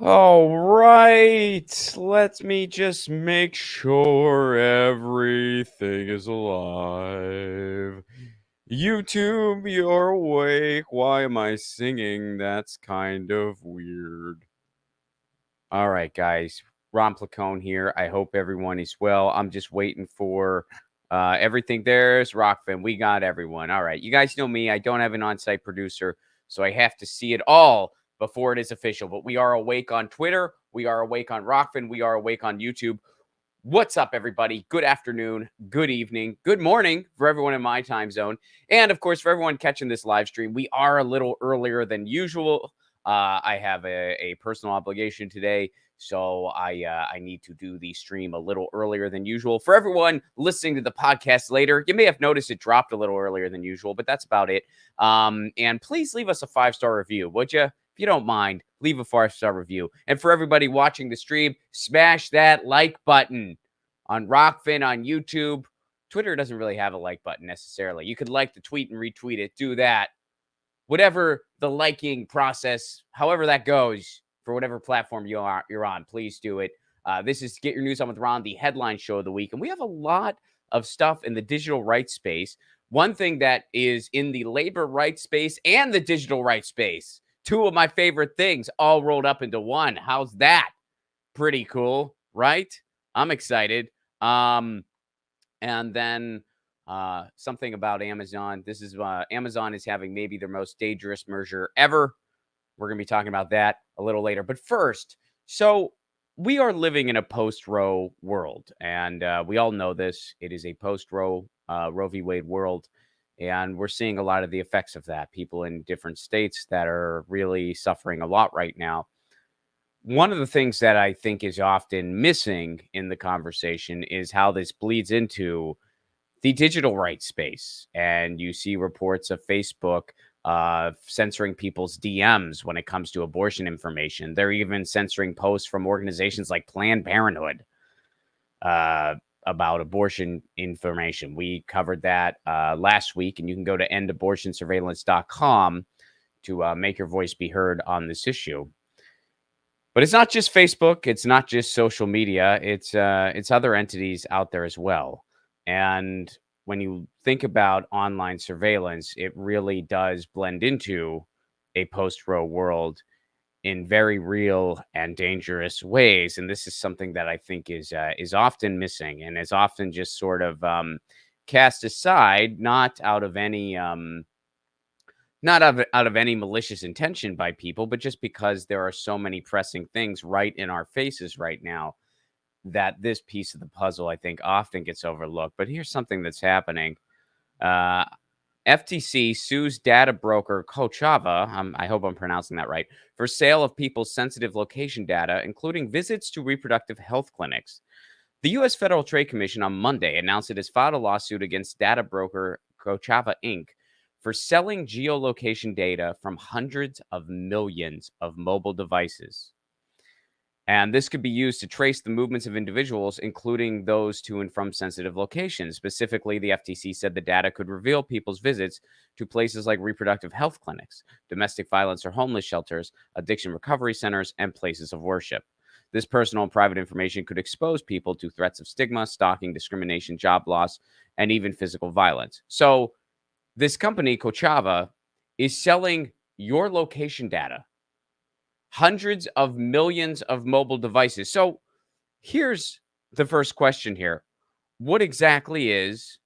All right, let me just make sure everything is alive. YouTube, you're awake. Why am I singing? That's kind of weird. All right, guys. Ron Placone here. I hope everyone is well. I'm just waiting for everything. There's Rockfin. We got everyone. All right. You guys know me. I don't have an on-site producer, so I have to see it all before it is official. But we are awake on Twitter. We are awake on Rockfin. We are awake on YouTube. What's up, everybody? Good afternoon, good evening, good morning for everyone in my time zone. And of course, for everyone catching this live stream, we are a little earlier than usual. I have a personal obligation today, so I need to do the stream a little earlier than usual. For everyone listening to the podcast later, you may have noticed it dropped a little earlier than usual, but that's about it. And please leave us a 5-star review, would you? If you don't mind, leave a 5-star review. And for everybody watching the stream, smash that like button on Rockfin, on YouTube. Twitter doesn't really have a like button necessarily. You could like the tweet and retweet it, do that. Whatever the liking process, however that goes, for whatever platform you're on, please do it. This is Get Your News On with Ron, the headline show of the week. And we have a lot of stuff in the digital rights space. One thing that is in the labor rights space and the digital rights space. Two of my favorite things all rolled up into one. How's that? Pretty cool, right? I'm excited. And then something about Amazon. This is Amazon is having maybe their most dangerous merger ever. We're going to be talking about that a little later. But first, so we are living in a post-Roe world, and we all know this. It is a post-Roe Roe v. Wade world, and we're seeing a lot of the effects of that. People in different states that are really suffering a lot right now. One of the things that I think is often missing in the conversation is how this bleeds into the digital rights space. And you see reports of Facebook censoring people's DMs when it comes to abortion information. They're even censoring posts from organizations like Planned Parenthood about abortion information. We covered that last week, and you can go to endabortionsurveillance.com to make your voice be heard on this issue. But it's not just Facebook. It's not just social media. It's other entities out there as well. And when you think about online surveillance, it really does blend into a post-Roe world in very real and dangerous ways. And this is something that I think is often missing and is often just sort of cast aside, not out of any out of any malicious intention by people, but just because there are so many pressing things right in our faces right now that this piece of the puzzle, I think, often gets overlooked. But here's something that's happening. FTC sues data broker Cochava, I hope I'm pronouncing that right, for sale of people's sensitive location data, including visits to reproductive health clinics. The U.S. Federal Trade Commission on Monday announced it has filed a lawsuit against data broker Cochava Inc. for selling geolocation data from hundreds of millions of mobile devices. And this could be used to trace the movements of individuals, including those to and from sensitive locations. Specifically, the FTC said the data could reveal people's visits to places like reproductive health clinics, domestic violence or homeless shelters, addiction recovery centers, and places of worship. This personal and private information could expose people to threats of stigma, stalking, discrimination, job loss, and even physical violence. So this company, Cochava, is selling your location data. Hundreds of millions of mobile devices. So here's the first question here. What exactly is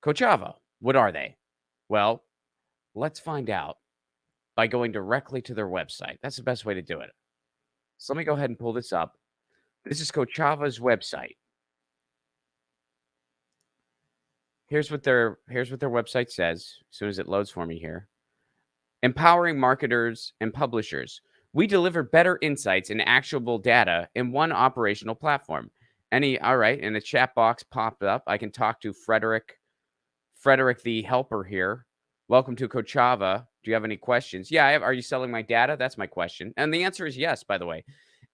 Cochava? What are they? Well, let's find out by going directly to their website. That's the best way to do it. So let me go ahead and pull this up. This is Cochava's website. Here's what their website says as soon as it loads for me here. Empowering marketers and publishers. We deliver better insights and actionable data in one operational platform. All right, and a chat box popped up. I can talk to Frederick the helper here. Welcome to Cochava. Do you have any questions? Yeah, I have. Are you selling my data? That's my question. And the answer is yes, by the way.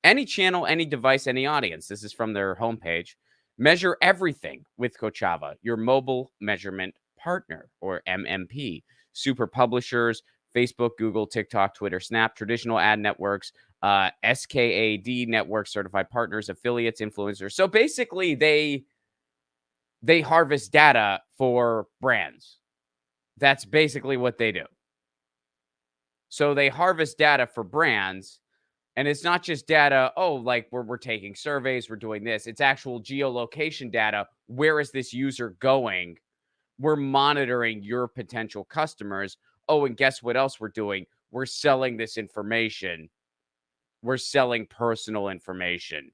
Any channel, any device, any audience. This is from their homepage. Measure everything with Cochava, your mobile measurement partner, or MMP. Super publishers, Facebook, Google, TikTok, Twitter, Snap, traditional ad networks, SKAD network, certified partners, affiliates, influencers. So basically, they harvest data for brands. That's basically what they do. So they harvest data for brands, and it's not just data, oh, like we're taking surveys, we're doing this. It's actual geolocation data. Where is this user going? We're monitoring your potential customers. Oh, and guess what else we're doing? We're selling this information. We're selling personal information.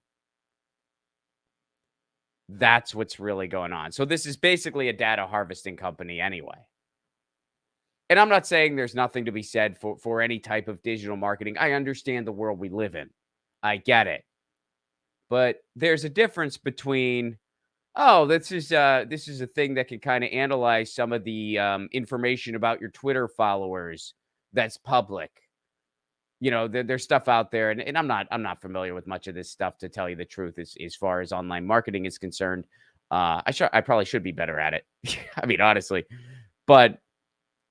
That's what's really going on. So this is basically a data harvesting company anyway. And I'm not saying there's nothing to be said for any type of digital marketing. I understand the world we live in. I get it. But there's a difference between, oh, this is a thing that can kind of analyze some of the information about your Twitter followers that's public. You know, there's stuff out there, and I'm not familiar with much of this stuff, to tell you the truth, as far as online marketing is concerned. I probably should be better at it. I mean, honestly, but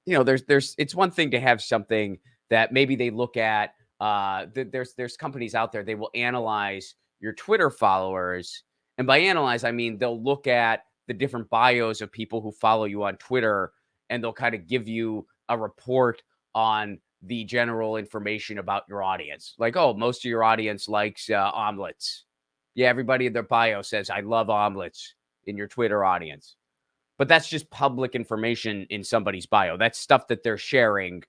there's it's one thing to have something that maybe they look at. There's companies out there, they will analyze your Twitter followers, and by analyze I mean they'll look at the different bios of people who follow you on Twitter, and they'll kind of give you a report on the general information about your audience. Like, oh, most of your audience likes omelets. Yeah, everybody in their bio says I love omelets in your Twitter audience. But that's just public information in somebody's bio. That's stuff that they're sharing.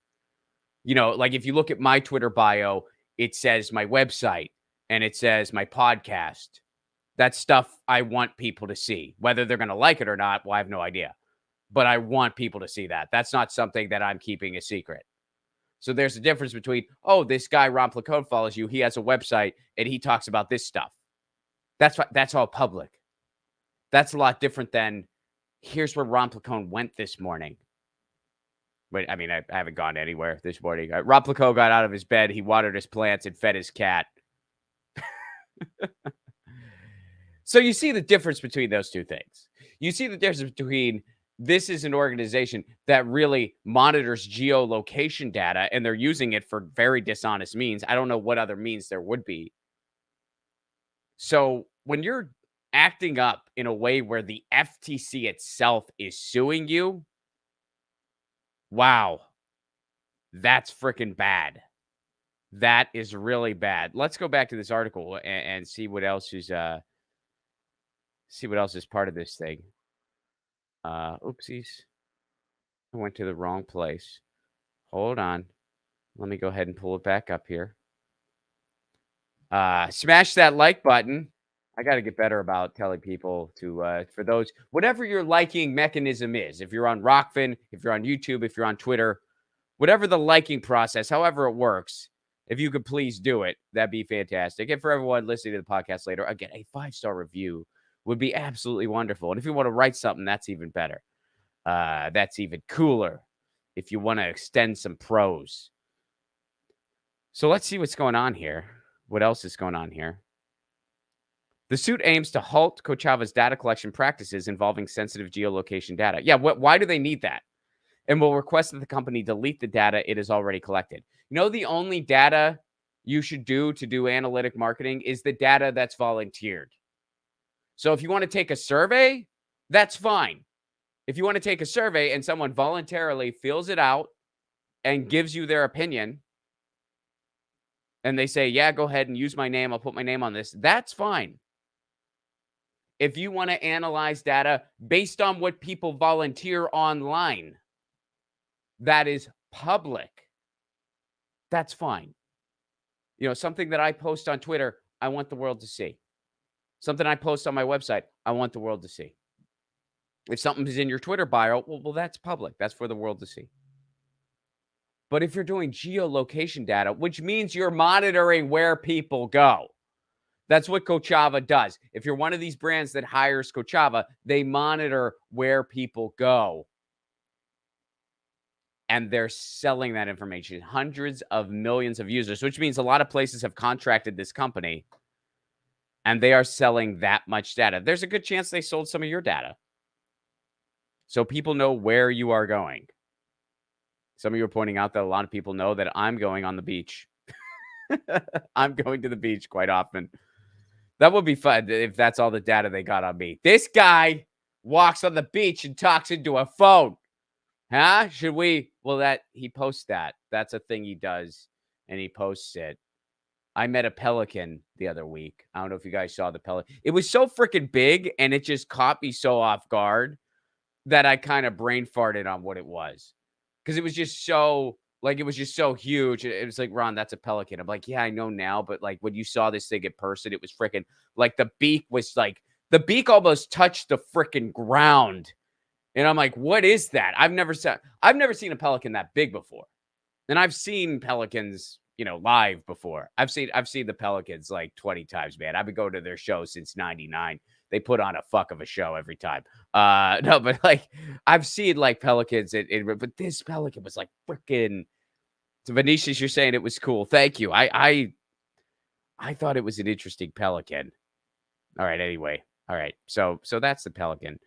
Like if you look at my Twitter bio, it says my website and it says my podcast. That's stuff I want people to see. Whether they're going to like it or not, well, I have no idea. But I want people to see that. That's not something that I'm keeping a secret. So there's a difference between, oh, this guy Ron Placone follows you. He has a website and he talks about this stuff. That's all public. That's a lot different than, here's where Ron Placone went this morning. But I mean, I haven't gone anywhere this morning. Ron Placone got out of his bed. He watered his plants and fed his cat. So you see the difference between those two things. You see the difference between, this is an organization that really monitors geolocation data, and they're using it for very dishonest means. I don't know what other means there would be. So when you're acting up in a way where the FTC itself is suing you, wow, that's freaking bad. That is really bad. Let's go back to this article and see what else is part of this thing. Oopsies. I went to the wrong place. Hold on. Let me go ahead and pull it back up here. Smash that like button. I got to get better about telling people to, for those, whatever your liking mechanism is, if you're on Rockfin, if you're on YouTube, if you're on Twitter, whatever the liking process, however it works, if you could please do it, that'd be fantastic. And for everyone listening to the podcast later, again, a 5-star review would be absolutely wonderful. And if you want to write something, that's even better. That's even cooler if you want to extend some prose. So let's see what's going on here. What else is going on here? The suit aims to halt Cochava's data collection practices involving sensitive geolocation data. Yeah, why do they need that? And will request that the company delete the data it has already collected. The only data you should do to do analytic marketing is the data that's volunteered. So if you want to take a survey, that's fine. If you want to take a survey and someone voluntarily fills it out and gives you their opinion, and they say, yeah, go ahead and use my name, I'll put my name on this, that's fine. If you want to analyze data based on what people volunteer online, that is public, that's fine. Something that I post on Twitter, I want the world to see. Something I post on my website, I want the world to see. If something is in your Twitter bio, well, that's public. That's for the world to see. But if you're doing geolocation data, which means you're monitoring where people go, that's what Cochava does. If you're one of these brands that hires Cochava, they monitor where people go. And they're selling that information. Hundreds of millions of users, which means a lot of places have contracted this company, and they are selling that much data. There's a good chance they sold some of your data. So people know where you are going. Some of you are pointing out that a lot of people know that I'm going on the beach. I'm going to the beach quite often. That would be fun if that's all the data they got on me. This guy walks on the beach and talks into a phone. Huh? Should we? Well, he posts that. That's a thing he does, and he posts it. I met a pelican the other week. I don't know if you guys saw the pelican. It was so freaking big, and it just caught me so off guard that I kind of brain farted on what it was. Because it was just so, like, it was just so huge. It was like, Ron, that's a pelican. I'm like, yeah, I know now. But, like, when you saw this thing in person, it was freaking, like, the beak almost touched the freaking ground. And I'm like, what is that? I've never seen a pelican that big before. And I've seen pelicans, live before. I've seen the pelicans like 20 times, man. I've been going to their show since 99. They put on a fuck of a show every time. No, but like I've seen like pelicans, but this pelican was like freaking. So Venetius, you're saying it was cool. Thank you. I thought it was an interesting pelican. All right. Anyway. All right. So that's the pelican.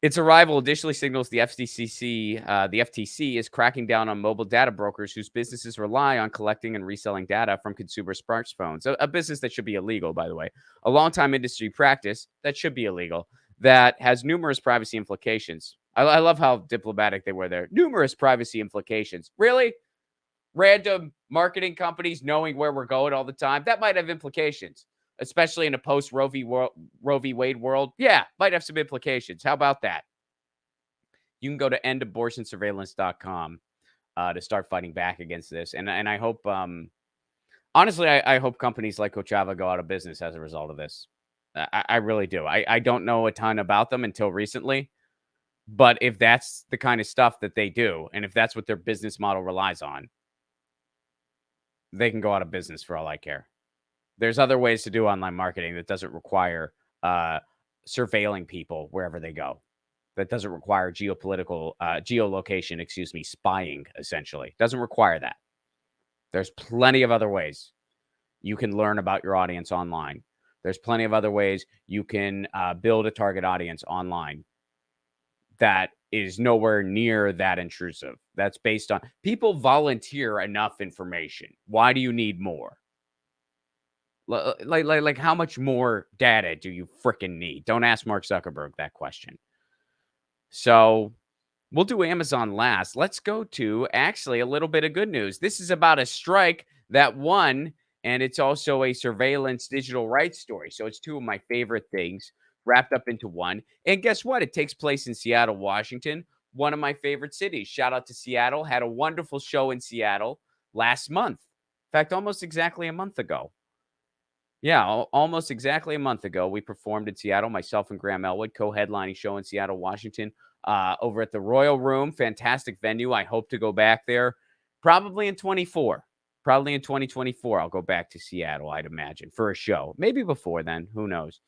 Its arrival additionally signals the FTC is cracking down on mobile data brokers whose businesses rely on collecting and reselling data from consumer smartphones. A business that should be illegal, by the way. A long-time industry practice that should be illegal that has numerous privacy implications. I love how diplomatic they were there. Numerous privacy implications. Really? Random marketing companies knowing where we're going all the time? That might have implications. Especially in a post-Roe v. Wade world. Yeah, might have some implications. How about that? You can go to endabortionsurveillance.com to start fighting back against this. And I hope, honestly, I hope companies like Cochava go out of business as a result of this. I really do. I don't know a ton about them until recently. But if that's the kind of stuff that they do, and if that's what their business model relies on, they can go out of business for all I care. There's other ways to do online marketing that doesn't require surveilling people wherever they go. That doesn't require geolocation, spying, essentially. Doesn't require that. There's plenty of other ways you can learn about your audience online. There's plenty of other ways you can build a target audience online that is nowhere near that intrusive. That's based on people volunteer enough information. Why do you need more? Like how much more data do you freaking need? Don't ask Mark Zuckerberg that question. So we'll do Amazon last. Let's go to actually a little bit of good news. This is about a strike that won, and it's also a surveillance digital rights story. So it's two of my favorite things wrapped up into one. And guess what? It takes place in Seattle, Washington, one of my favorite cities. Shout out to Seattle. Had a wonderful show in Seattle last month. In fact, almost exactly a month ago. Yeah, almost exactly a month ago, we performed in Seattle, myself and Graham Elwood, co-headlining show in Seattle, Washington, over at the Royal Room. Fantastic venue. I hope to go back there probably in 24. Probably in 2024, I'll go back to Seattle, I'd imagine, for a show. Maybe before then. Who knows?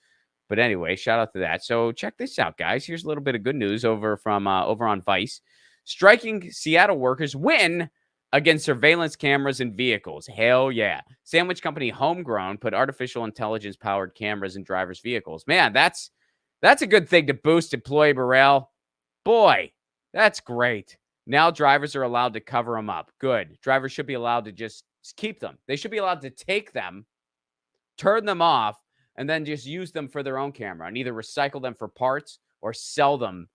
But anyway, shout out to that. So check this out, guys. Here's a little bit of good news over on Vice. Striking Seattle workers win against surveillance cameras in vehicles. Hell yeah. Sandwich company Homegrown put artificial intelligence-powered cameras in drivers' vehicles. Man, that's a good thing to boost employee morale. Boy, that's great. Now drivers are allowed to cover them up. Good. Drivers should be allowed to just keep them. They should be allowed to take them, turn them off, and then just use them for their own camera and either recycle them for parts or sell them.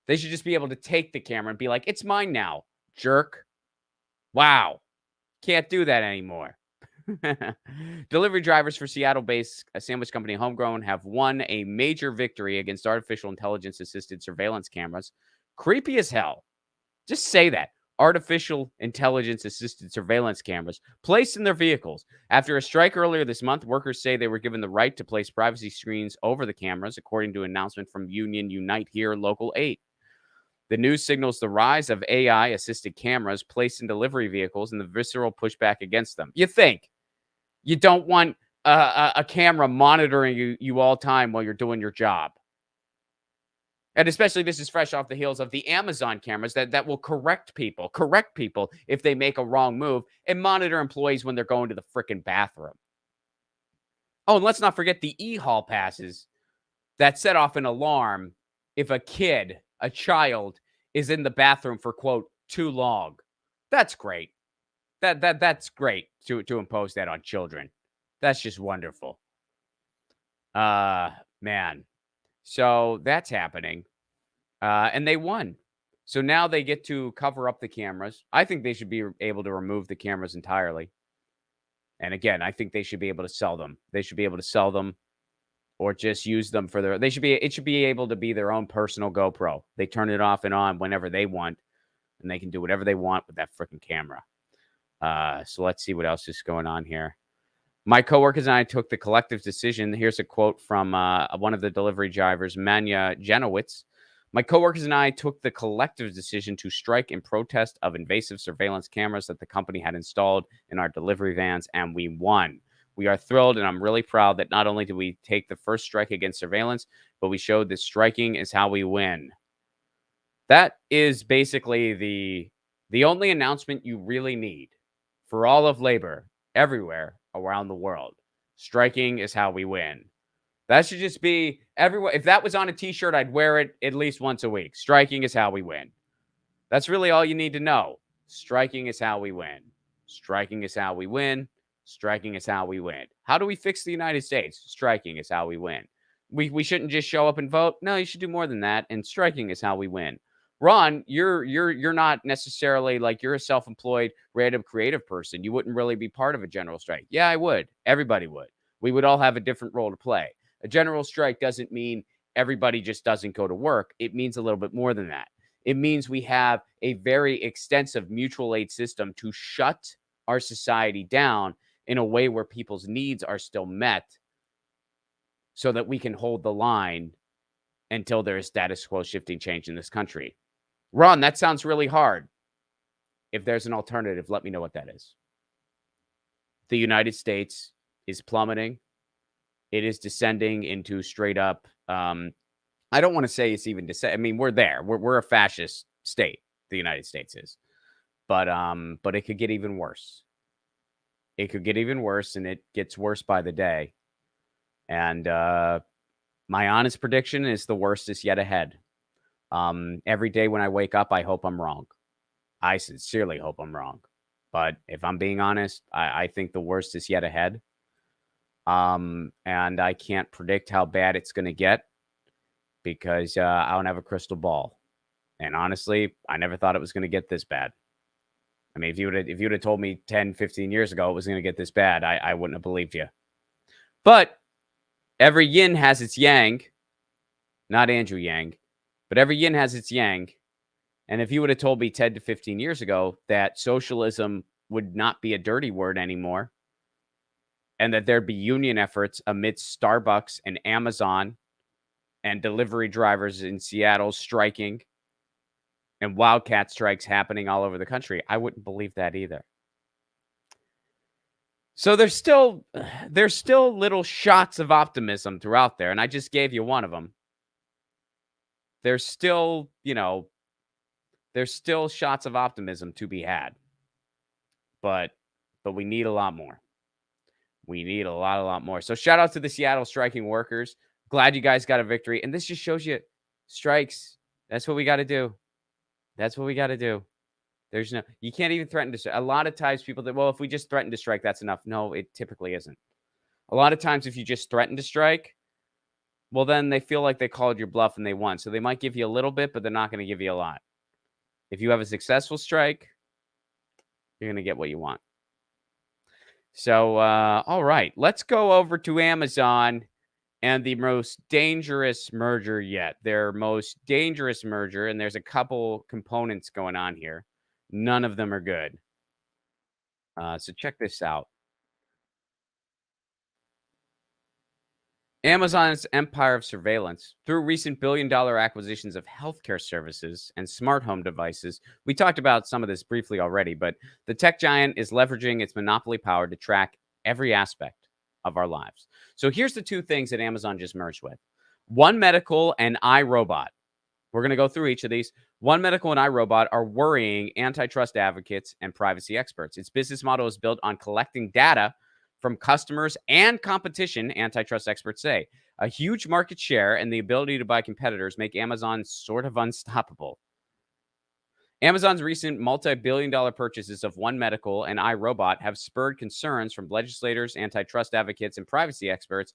They should just be able to take the camera and be like, it's mine now, jerk. Wow. Can't do that anymore. Delivery drivers for Seattle-based sandwich company Homegrown have won a major victory against artificial intelligence-assisted surveillance cameras. Creepy as hell. Just say that. Artificial intelligence-assisted surveillance cameras placed in their vehicles. After a strike earlier this month, workers say they were given the right to place privacy screens over the cameras, according to an announcement from Union Unite Here Local 8. The news signals the rise of AI-assisted cameras placed in delivery vehicles and the visceral pushback against them. You think you don't want a camera monitoring you all time while you're doing your job. And especially this is fresh off the heels of the Amazon cameras that will correct people if they make a wrong move and monitor employees when they're going to the freaking bathroom. Oh, and let's not forget the e-hall passes that set off an alarm if a kid a child is in the bathroom for, quote, too long. That's great. That's great to impose that on children. That's just wonderful. Man. So that's happening. And they won. So now they get to cover up the cameras. I think they should be able to remove the cameras entirely. And again, I think they should be able to sell them. They should be able to sell them or just use them for it should be able to be their own personal GoPro. They turn it off and on whenever they want, and they can do whatever they want with that freaking camera. So let's see what else is going on here. My coworkers and I took the collective decision. Here's a quote from one of the delivery drivers, Manya Janowitz. My coworkers and I took the collective decision to strike in protest of invasive surveillance cameras that the company had installed in our delivery vans, and we won. We are thrilled, and I'm really proud that not only did we take the first strike against surveillance, but we showed that striking is how we win. That is basically the only announcement you really need for all of labor everywhere around the world. Striking is how we win. That should just be everywhere. If that was on a t-shirt, I'd wear it at least once a week. Striking is how we win. That's really all you need to know. Striking is how we win. Striking is how we win. Striking is how we win. How do we fix the United States? Striking is how we win. We shouldn't just show up and vote. No, you should do more than that. And striking is how we win. Ron, you're not necessarily like you're a self-employed random creative person. You wouldn't really be part of a general strike. Yeah, I would. Everybody would. We would all have a different role to play. A general strike doesn't mean everybody just doesn't go to work. It means a little bit more than that. It means we have a very extensive mutual aid system to shut our society down in a way where people's needs are still met so that we can hold the line until there is status quo shifting change in this country. Ron, that sounds really hard. If there's an alternative, let me know what that is. The United States is plummeting. It is descending into straight up. I don't want to say it's even descend. I mean, we're there. We're a fascist state. The United States is, but it could get even worse. It could get even worse, and it gets worse by the day. And my honest prediction is the worst is yet ahead. Every day when I wake up, I hope I'm wrong. I sincerely hope I'm wrong. But if I'm being honest, I think the worst is yet ahead. And I can't predict how bad it's going to get because I don't have a crystal ball. And honestly, I never thought it was going to get this bad. I mean, if you would have told me 10, 15 years ago it was going to get this bad, I wouldn't have believed you. But every yin has its yang. Not Andrew Yang, but every yin has its yang. And if you would have told me 10 to 15 years ago that socialism would not be a dirty word anymore, and that there'd be union efforts amidst Starbucks and Amazon and delivery drivers in Seattle striking and wildcat strikes happening all over the country, I wouldn't believe that either. So there's still little shots of optimism throughout there, and I just gave you one of them. There's still, there's still shots of optimism to be had. But we need a lot more. We need a lot more. So shout out to the Seattle striking workers. Glad you guys got a victory. And this just shows you strikes. That's what we got to do. That's what we got to do. You can't even threaten to strike. A lot of times people think, well, if we just threaten to strike, that's enough. No, it typically isn't. A lot of times if you just threaten to strike, well, then they feel like they called your bluff and they won. So they might give you a little bit, but they're not going to give you a lot. If you have a successful strike, you're going to get what you want. So, all right, let's go over to Amazon and the most dangerous merger yet. Their most dangerous merger, and there's a couple components going on here. None of them are good. So check this out. Amazon's empire of surveillance, through recent billion-dollar acquisitions of healthcare services and smart home devices. We talked about some of this briefly already, but the tech giant is leveraging its monopoly power to track every aspect of our lives. So here's the two things that Amazon just merged with. One Medical and iRobot. We're going to go through each of these. One Medical and iRobot are worrying antitrust advocates and privacy experts. Its business model is built on collecting data from customers and competition, antitrust experts say. A huge market share and the ability to buy competitors make Amazon sort of unstoppable. Amazon's recent multi-billion-dollar purchases of One Medical and iRobot have spurred concerns from legislators, antitrust advocates, and privacy experts,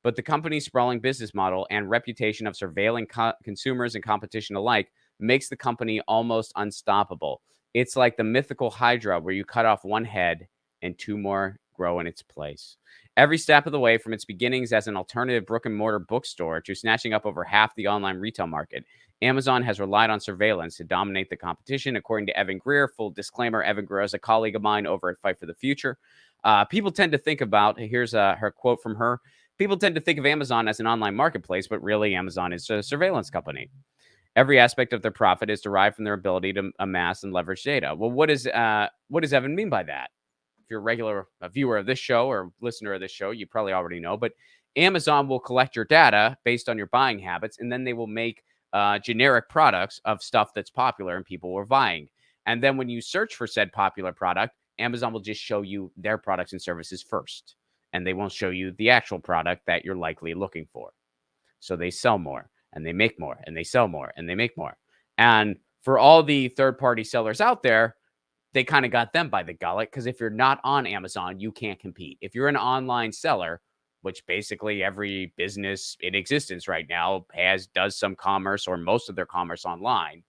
but the company's sprawling business model and reputation of surveilling consumers and competition alike makes the company almost unstoppable. It's like the mythical Hydra, where you cut off one head and two more grow in its place. Every step of the way, from its beginnings as an alternative brick and mortar bookstore to snatching up over half the online retail market, Amazon has relied on surveillance to dominate the competition. According to Evan Greer, full disclaimer, Evan Greer is a colleague of mine over at Fight for the Future. People tend to think about, here's her quote from her. People tend to think of Amazon as an online marketplace, but really Amazon is a surveillance company. Every aspect of their profit is derived from their ability to amass and leverage data. Well, what does Evan mean by that? If you're a regular viewer of this show or listener of this show, you probably already know, but Amazon will collect your data based on your buying habits, and then they will make generic products of stuff that's popular and people were buying. And then when you search for said popular product, Amazon will just show you their products and services first, and they won't show you the actual product that you're likely looking for. So they sell more, and they make more, and they sell more, and they make more. And for all the third-party sellers out there, they kind of got them by the gullet, because if you're not on Amazon, you can't compete. If you're an online seller, which basically every business in existence right now does some commerce or most of their commerce online,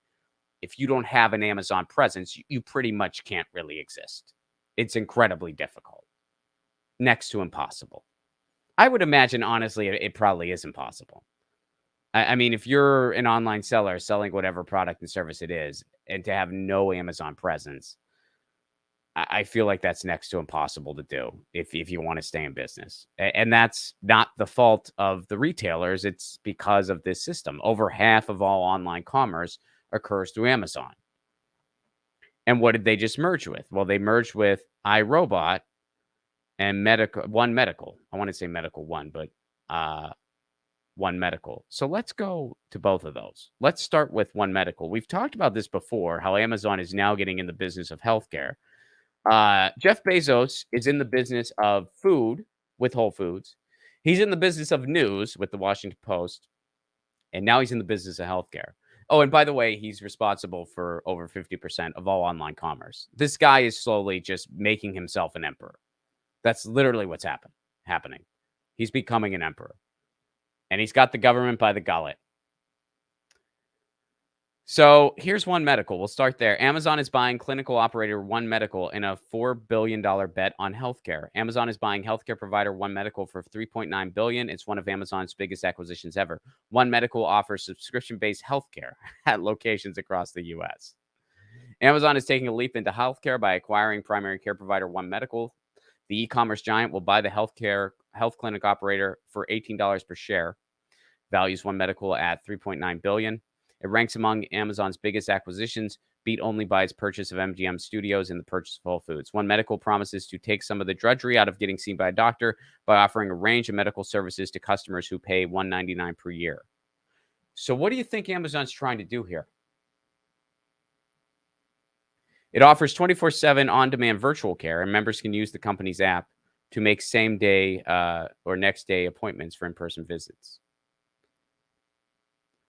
if you don't have an Amazon presence, you pretty much can't really exist. It's incredibly difficult, next to impossible. I would imagine, honestly, it probably is impossible. I mean, if you're an online seller selling whatever product and service it is, and to have no Amazon presence, I feel like that's next to impossible to do if you want to stay in business. And that's not the fault of the retailers. It's because of this system. Over half of all online commerce occurs through Amazon. And what did they just merge with? Well, they merged with iRobot and One Medical. I want to say Medical One, but One Medical. So let's go to both of those. Let's start with One Medical. We've talked about this before, how Amazon is now getting in the business of healthcare. Jeff Bezos is in the business of food with Whole Foods. He's in the business of news with the Washington Post. And now he's in the business of healthcare. Oh, and by the way, he's responsible for over 50% of all online commerce. This guy is slowly just making himself an emperor. That's literally what's happening. He's becoming an emperor. And he's got the government by the gullet. So here's One Medical. We'll start there. Amazon is buying clinical operator One Medical in a $4 billion bet on healthcare. Amazon is buying healthcare provider One Medical for $3.9 billion. It's one of Amazon's biggest acquisitions ever. One Medical offers subscription-based healthcare at locations across the U.S. Amazon is taking a leap into healthcare by acquiring primary care provider One Medical. The e-commerce giant will buy the health clinic operator for $18 per share. Values One Medical at $3.9 billion. It ranks among Amazon's biggest acquisitions, beat only by its purchase of MGM Studios and the purchase of Whole Foods. One Medical promises to take some of the drudgery out of getting seen by a doctor by offering a range of medical services to customers who pay $199 per year. So what do you think Amazon's trying to do here? It offers 24/7 on-demand virtual care, and members can use the company's app to make same-day or next-day appointments for in-person visits.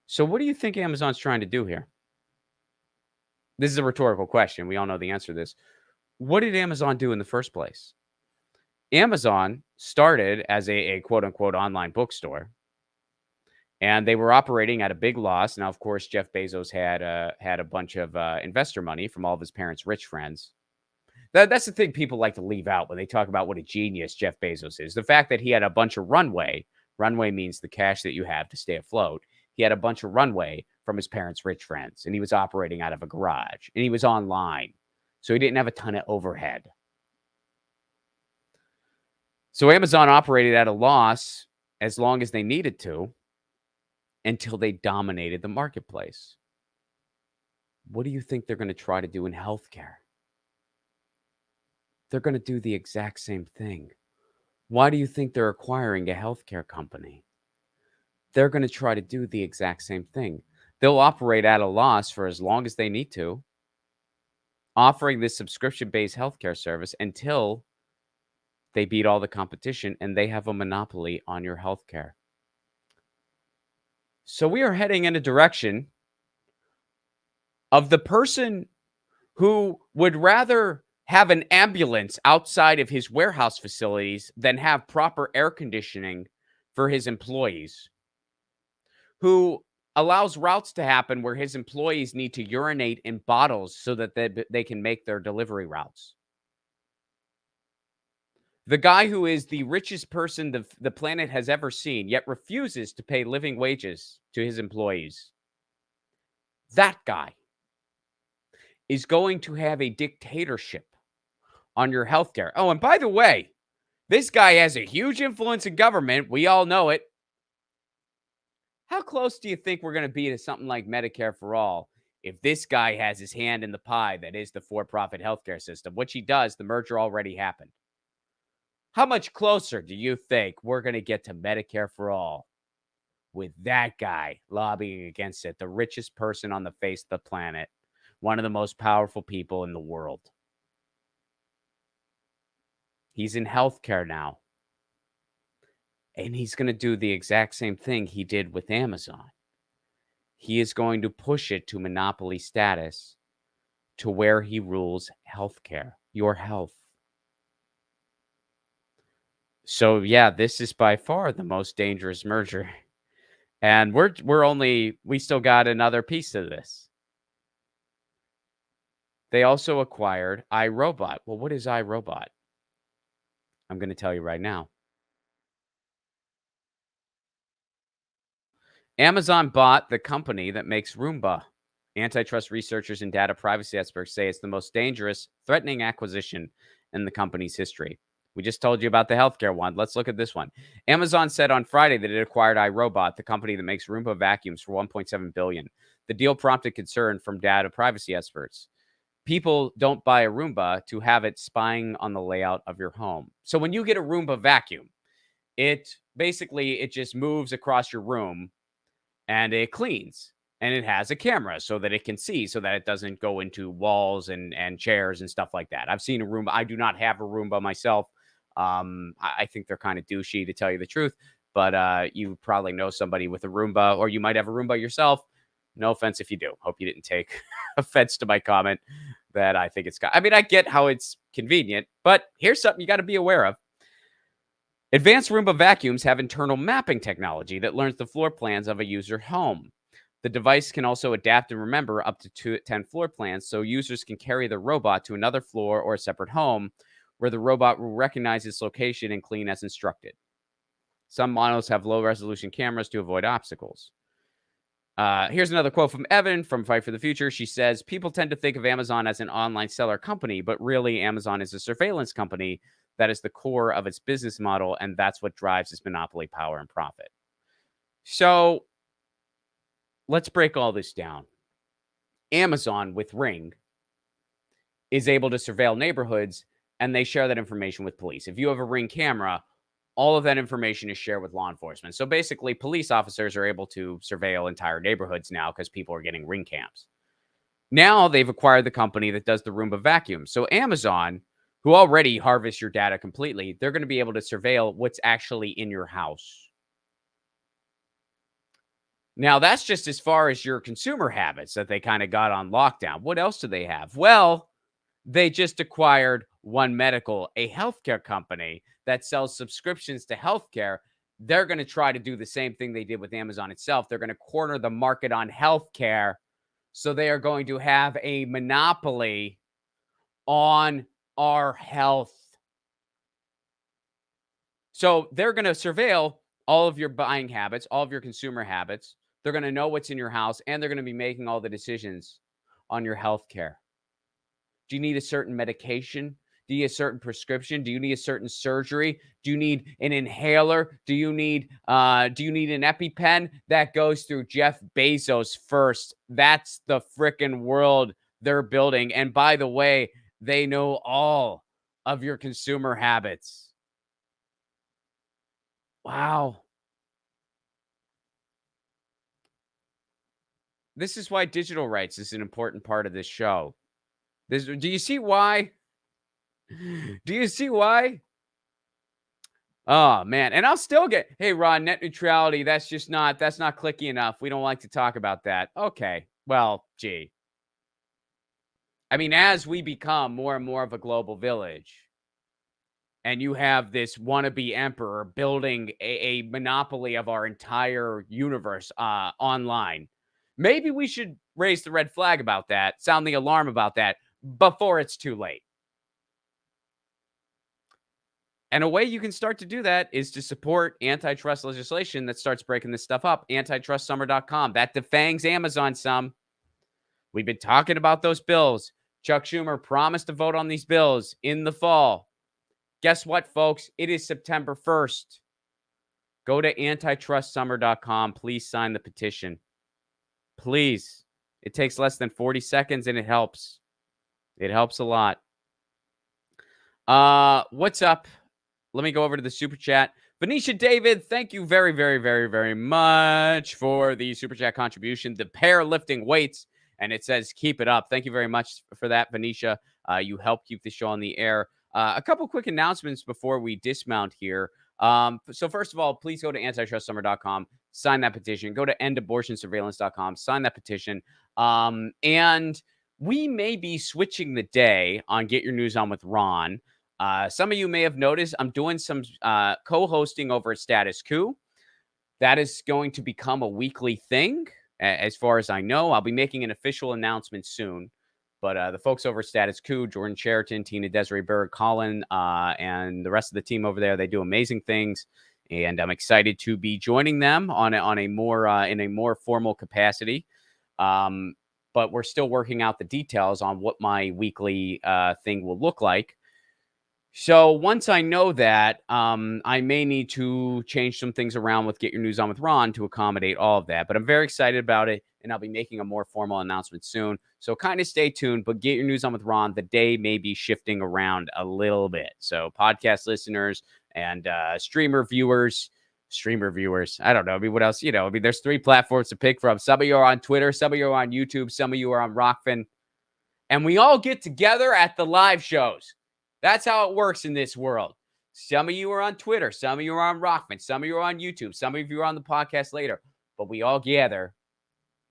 So what do you think Amazon's trying to do here? This is a rhetorical question. We all know the answer to this. What did Amazon do in the first place? Amazon started as a quote-unquote online bookstore, and they were operating at a big loss. Now, of course, Jeff Bezos had a bunch of investor money from all of his parents' rich friends. That's the thing people like to leave out when they talk about what a genius Jeff Bezos is. The fact that he had a bunch of runway. Runway means the cash that you have to stay afloat. He had a bunch of runway from his parents' rich friends, and he was operating out of a garage, and he was online, so he didn't have a ton of overhead. So Amazon operated at a loss as long as they needed to until they dominated the marketplace. What do you think they're going to try to do in healthcare? They're going to do the exact same thing. Why do you think they're acquiring a healthcare company? They're going to try to do the exact same thing. They'll operate at a loss for as long as they need to, offering this subscription-based healthcare service until they beat all the competition and they have a monopoly on your healthcare. So we are heading in a direction of the person who would rather have an ambulance outside of his warehouse facilities than have proper air conditioning for his employees, who allows routes to happen where his employees need to urinate in bottles so that they can make their delivery routes. The guy who is the richest person the planet has ever seen, yet refuses to pay living wages to his employees. That guy is going to have a dictatorship on your healthcare. Oh, and by the way, this guy has a huge influence in government. We all know it. How close do you think we're going to be to something like Medicare for all if this guy has his hand in the pie that is the for-profit healthcare system, which he does? The merger already happened. How much closer do you think we're going to get to Medicare for all with that guy lobbying against it, the richest person on the face of the planet, one of the most powerful people in the world? He's in healthcare now. And he's going to do the exact same thing he did with Amazon. He is going to push it to monopoly status to where he rules healthcare, your health. So yeah, this is by far the most dangerous merger. And we still got another piece of this. They also acquired iRobot. Well, what is iRobot? I'm going to tell you right now. Amazon bought the company that makes Roomba. Antitrust researchers and data privacy experts say it's the most dangerous, threatening acquisition in the company's history. We just told you about the healthcare one. Let's look at this one. Amazon said on Friday that it acquired iRobot, the company that makes Roomba vacuums, for $1.7 billion. The deal prompted concern from data privacy experts. People don't buy a Roomba to have it spying on the layout of your home. So when you get a Roomba vacuum, it just moves across your room and it cleans, and it has a camera so that it can see, so that it doesn't go into walls and chairs and stuff like that. I've seen a Roomba. I do not have a Roomba myself. I think they're kind of douchey, to tell you the truth, but you probably know somebody with a Roomba, or you might have a Roomba yourself. No offense if you do. Hope you didn't take offense to my comment that I think I mean, I get how it's convenient, but here's something you got to be aware of. Advanced Roomba vacuums have internal mapping technology that learns the floor plans of a user's home. The device can also adapt and remember up to 10 floor plans, so users can carry the robot to another floor or a separate home where the robot will recognize its location and clean as instructed. Some models have low-resolution cameras to avoid obstacles. Here's another quote from Evan from Fight for the Future. She says, people tend to think of Amazon as an online seller company, but really Amazon is a surveillance company that is the core of its business model, and that's what drives its monopoly power and profit. So let's break all this down. Amazon with Ring is able to surveil neighborhoods, and they share that information with police. If you have a Ring camera, all of that information is shared with law enforcement. So basically, police officers are able to surveil entire neighborhoods now because people are getting Ring cams. Now they've acquired the company that does the Roomba vacuum. So Amazon, who already harvests your data completely, they're going to be able to surveil what's actually in your house. Now, that's just as far as your consumer habits that they kind of got on lockdown. What else do they have? Well, they just acquired One Medical, a healthcare company that sells subscriptions to healthcare. They're going to try to do the same thing they did with Amazon itself. They're going to corner the market on healthcare. So they are going to have a monopoly on our health. So they're going to surveil all of your buying habits, all of your consumer habits. They're going to know what's in your house, and they're going to be making all the decisions on your health care. Do you need a certain medication? Do you need a certain prescription? Do you need a certain surgery? Do you need an inhaler? Do you need an EpiPen? That goes through Jeff Bezos first. That's the frickin' world they're building. And by the way, they know all of your consumer habits. Wow. This is why digital rights is an important part of this show. Do you see why? Do you see why? Oh man, and I'll still get, hey Ron, net neutrality, that's not clicky enough. We don't like to talk about that. Okay. Well, gee. I mean, as we become more and more of a global village, and you have this wannabe emperor building a monopoly of our entire universe online, maybe we should raise the red flag about that, sound the alarm about that before it's too late. And a way you can start to do that is to support antitrust legislation that starts breaking this stuff up. Antitrustsummer.com. That defangs Amazon some. We've been talking about those bills. Chuck Schumer promised to vote on these bills in the fall. Guess what, folks? It is September 1st. Go to antitrustsummer.com. Please sign the petition. Please. It takes less than 40 seconds and it helps. It helps a lot. What's up? Let me go over to the super chat. Venetia David, thank you very, very, very, very much for the super chat contribution. The pair lifting weights, and it says keep it up. Thank you very much for that, Venetia. You help keep the show on the air. A couple quick announcements before we dismount here. So first of all, please go to antitrustsummer.com, sign that petition. Go to endabortionsurveillance.com, sign that petition. And we may be switching the day on Get Your News On with Ron. Some of you may have noticed I'm doing some co-hosting over at Status Quo. That is going to become a weekly thing. As far as I know, I'll be making an official announcement soon. But the folks over at Status Quo, Jordan Cheriton, Tina Desiree Berg, Colin, and the rest of the team over there, they do amazing things. And I'm excited to be joining them on a more in a more formal capacity. But we're still working out the details on what my weekly thing will look like. So once I know that, I may need to change some things around with Get Your News On with Ron to accommodate all of that. But I'm very excited about it, and I'll be making a more formal announcement soon. So kind of stay tuned, but Get Your News On with Ron, the day may be shifting around a little bit. So podcast listeners and streamer viewers, I don't know. I mean, what else? I mean, there's 3 platforms to pick from. Some of you are on Twitter, some of you are on YouTube, some of you are on Rockfin. And we all get together at the live shows. That's how it works in this world. Some of you are on Twitter. Some of you are on Rockman. Some of you are on YouTube. Some of you are on the podcast later. But we all gather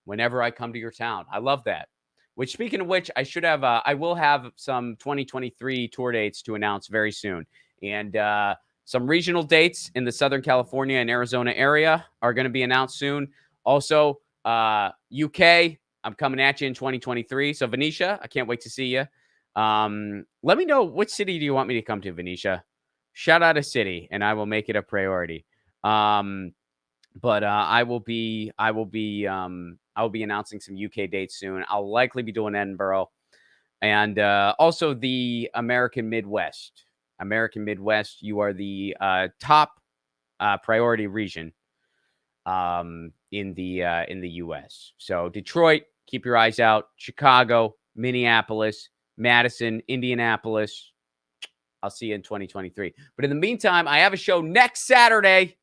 whenever I come to your town. I love that. Which, speaking of which, I will have some 2023 tour dates to announce very soon. And some regional dates in the Southern California and Arizona area are going to be announced soon. Also, UK, I'm coming at you in 2023. So, Venetia, I can't wait to see you. Let me know, which city do you want me to come to, Venetia? Shout out a city and I will make it a priority. But I will be announcing some UK dates soon. I'll likely be doing Edinburgh and also the American Midwest. You are the top priority region in the US. So Detroit, keep your eyes out. Chicago, Minneapolis, Madison, Indianapolis. I'll see you in 2023. But in the meantime, I have a show next Saturday,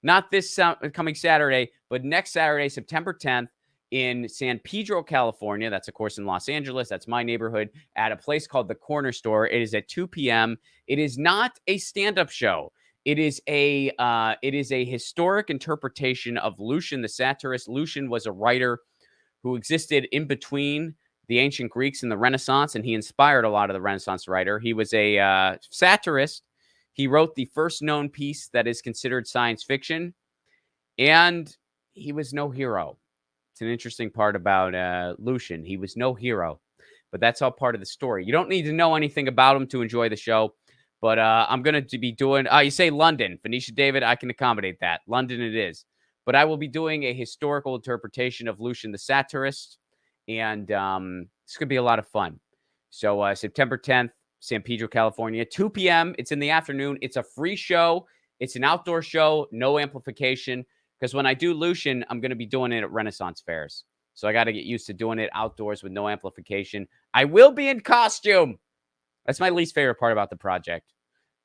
not this coming Saturday, but next Saturday, September 10th in San Pedro, California. That's, of course, in Los Angeles. That's my neighborhood, at a place called The Corner Store. It is at 2 p.m. It is not a stand-up show. It is a historic interpretation of Lucian the satirist. Lucian was a writer who existed in between the ancient Greeks and the Renaissance, and he inspired a lot of the Renaissance writer. He was a satirist. He wrote the first known piece that is considered science fiction, and he was no hero. It's an interesting part about Lucian. He was no hero, but that's all part of the story. You don't need to know anything about him to enjoy the show, but I'm going to be doing, you say London. Venetia David, I can accommodate that. London it is. But I will be doing a historical interpretation of Lucian the satirist, and it's going to be a lot of fun. So September 10th, San Pedro, California, 2 p.m. It's in the afternoon. It's a free show. It's an outdoor show, no amplification. Because when I do Lucian, I'm going to be doing it at Renaissance fairs. So I got to get used to doing it outdoors with no amplification. I will be in costume. That's my least favorite part about the project.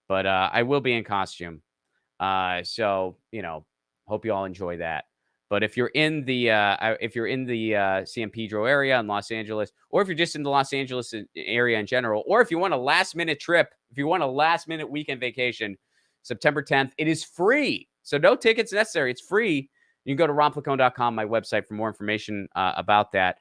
But I will be in costume. So, hope you all enjoy that. But if you're in the San Pedro area in Los Angeles, or if you're just in the Los Angeles area in general, or if you want a last minute trip, if you want a last minute weekend vacation, September 10th. It is free, so no tickets necessary. It's free. You can go to ronplacone.com, my website, for more information about that.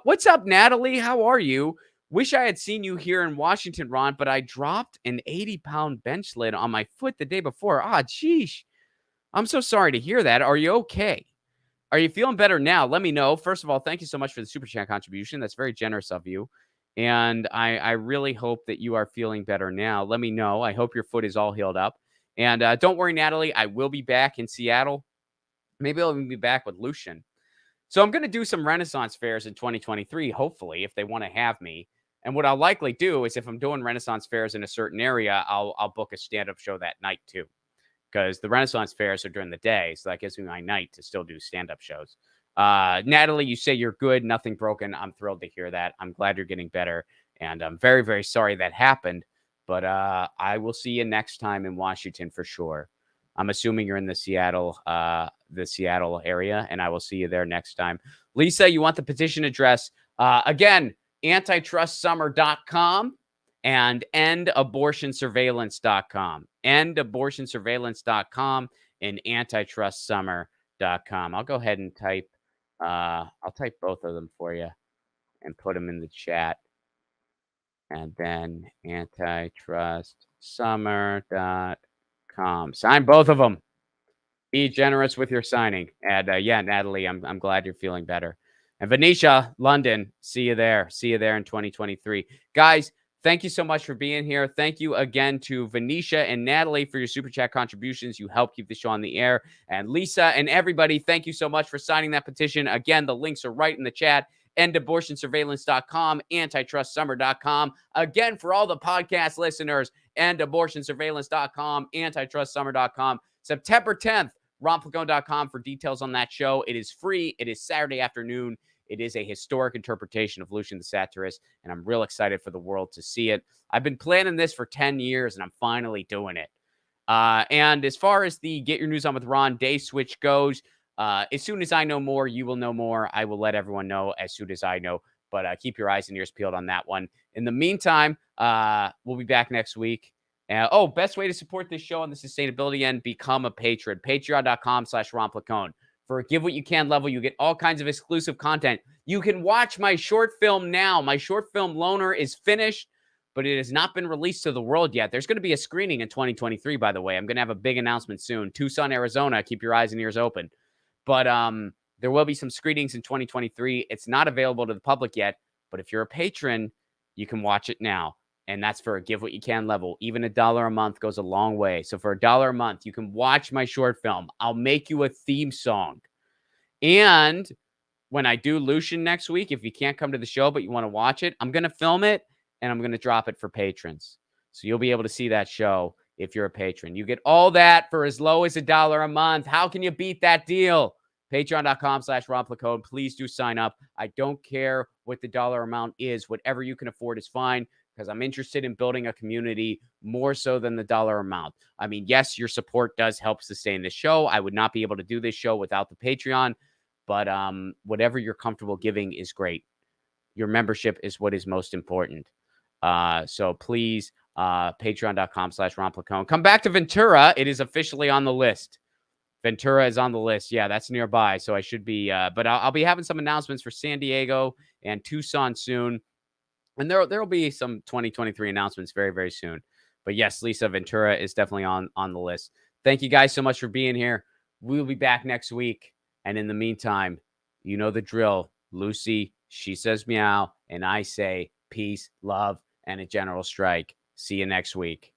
What's up, Natalie? How are you? Wish I had seen you here in Washington, Ron, but I dropped an 80-pound bench lid on my foot the day before. Ah, geez. I'm so sorry to hear that. Are you okay? Are you feeling better now? Let me know. First of all, thank you so much for the Super Chat contribution. That's very generous of you. And I really hope that you are feeling better now. Let me know. I hope your foot is all healed up. And don't worry, Natalie. I will be back in Seattle. Maybe I'll even be back with Lucian. So I'm going to do some Renaissance fairs in 2023, hopefully, if they want to have me. And what I'll likely do is if I'm doing Renaissance fairs in a certain area, I'll book a stand-up show that night too. Because the Renaissance fairs are during the day, so that gives me my night to still do stand-up shows. Natalie, you say you're good, nothing broken. I'm thrilled to hear that. I'm glad you're getting better, and I'm very, very sorry that happened. But I will see you next time in Washington for sure. I'm assuming you're in the Seattle area, and I will see you there next time. Lisa, you want the petition address? Again, antitrustsummer.com. and endabortionsurveillance.com. Endabortionsurveillance.com and antitrustsummer.com. I'll go ahead and I'll type both of them for you and put them in the chat. And then antitrustsummer.com. Sign both of them. Be generous with your signing. And yeah, Natalie, I'm glad you're feeling better. And Venetia, London, see you there. See you there in 2023. Guys, thank you so much for being here. Thank you again to Venetia and Natalie for your Super Chat contributions. You help keep the show on the air. And Lisa and everybody, thank you so much for signing that petition. Again, the links are right in the chat. endabortionsurveillance.com, antitrustsummer.com. Again, for all the podcast listeners, endabortionsurveillance.com, antitrustsummer.com. September 10th, ronplacone.com for details on that show. It is free. It is Saturday afternoon. It is a historic interpretation of Lucian the Satirist, and I'm real excited for the world to see it. I've been planning this for 10 years, and I'm finally doing it. And as far as the Get Your News On With Ron day switch goes, as soon as I know more, you will know more. I will let everyone know as soon as I know, but keep your eyes and ears peeled on that one. In the meantime, we'll be back next week. Best way to support this show on the sustainability end, become a patron. Patreon.com/ronplacone. For a Give What You Can level, you get all kinds of exclusive content. You can watch my short film now. My short film, Loner, is finished, but it has not been released to the world yet. There's going to be a screening in 2023, by the way. I'm going to have a big announcement soon. Tucson, Arizona. Keep your eyes and ears open. But there will be some screenings in 2023. It's not available to the public yet, but if you're a patron, you can watch it now. And that's for a Give What You Can level. Even $1 a month goes a long way. So for $1 a month, you can watch my short film. I'll make you a theme song. And when I do Lucian next week, if you can't come to the show but you want to watch it, I'm going to film it and I'm going to drop it for patrons. So you'll be able to see that show if you're a patron. You get all that for as low as $1 a month. How can you beat that deal? Patreon.com/ronplacone. Please do sign up. I don't care what the dollar amount is. Whatever you can afford is fine, because I'm interested in building a community more so than the dollar amount. I mean, yes, your support does help sustain the show. I would not be able to do this show without the Patreon, but whatever you're comfortable giving is great. Your membership is what is most important. So please, patreon.com/ronplacone. Come back to Ventura. It is officially on the list. Ventura is on the list. Yeah, that's nearby. So I should be, but I'll be having some announcements for San Diego and Tucson soon. And there'll be some 2023 announcements very, very soon. But yes, Lisa, Ventura is definitely on the list. Thank you guys so much for being here. We'll be back next week. And in the meantime, you know the drill. Lucy, she says meow, and I say peace, love, and a general strike. See you next week.